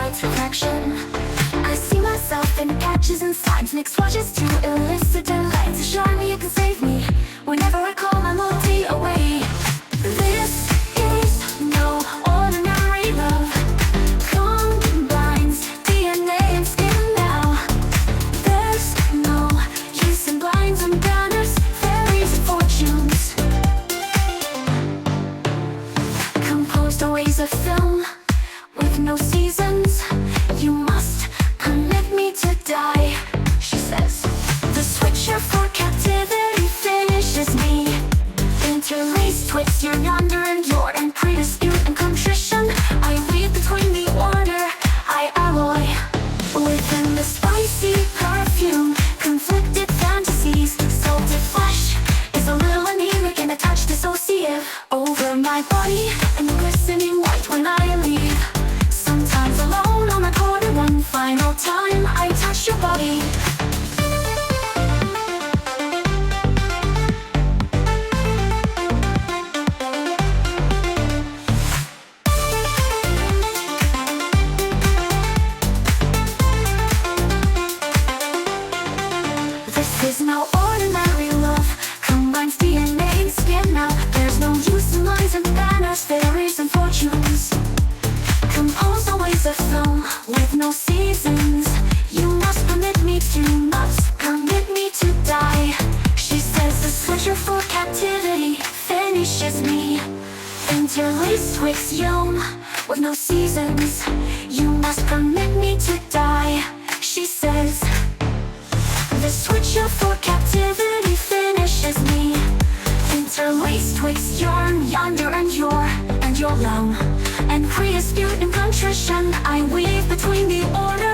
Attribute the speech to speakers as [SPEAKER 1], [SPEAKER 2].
[SPEAKER 1] lights reflection. I see myself in patches and signs, mixed watches to illicit delights. Assure me you can save me whenever I call my multi away. This is no ordinary love. Combines DNA and skin now. There's no use in blinds and banners, fairies and fortunes. Composed always a film with no seasons. You must permit me to die, she says. The switcher for captivity finishes me. Interlaced twixt your yonder and your, and pre-dispute and contrition. I weave between the order, I alloy within the spicy perfume. Conflicted fantasies, salted flesh is a little anemic and a touch dissociative. Over my body and glistening white when I leave. Sometimes alone on the corner, one final time I touch your body. This is no ordinary love. Combines DNA and skin now. There's no use in lines and banners, fairies and fortunes. Composed always a film with no seasons. You must permit me to die. She says the switcher for captivity finishes me. Interlaced twixt yom with no seasons. You must permit me to die. She says the switcher for captivity finishes me. Interlaced twixt yonder and your lung, and pre-dispute and contrition. I weave between the order,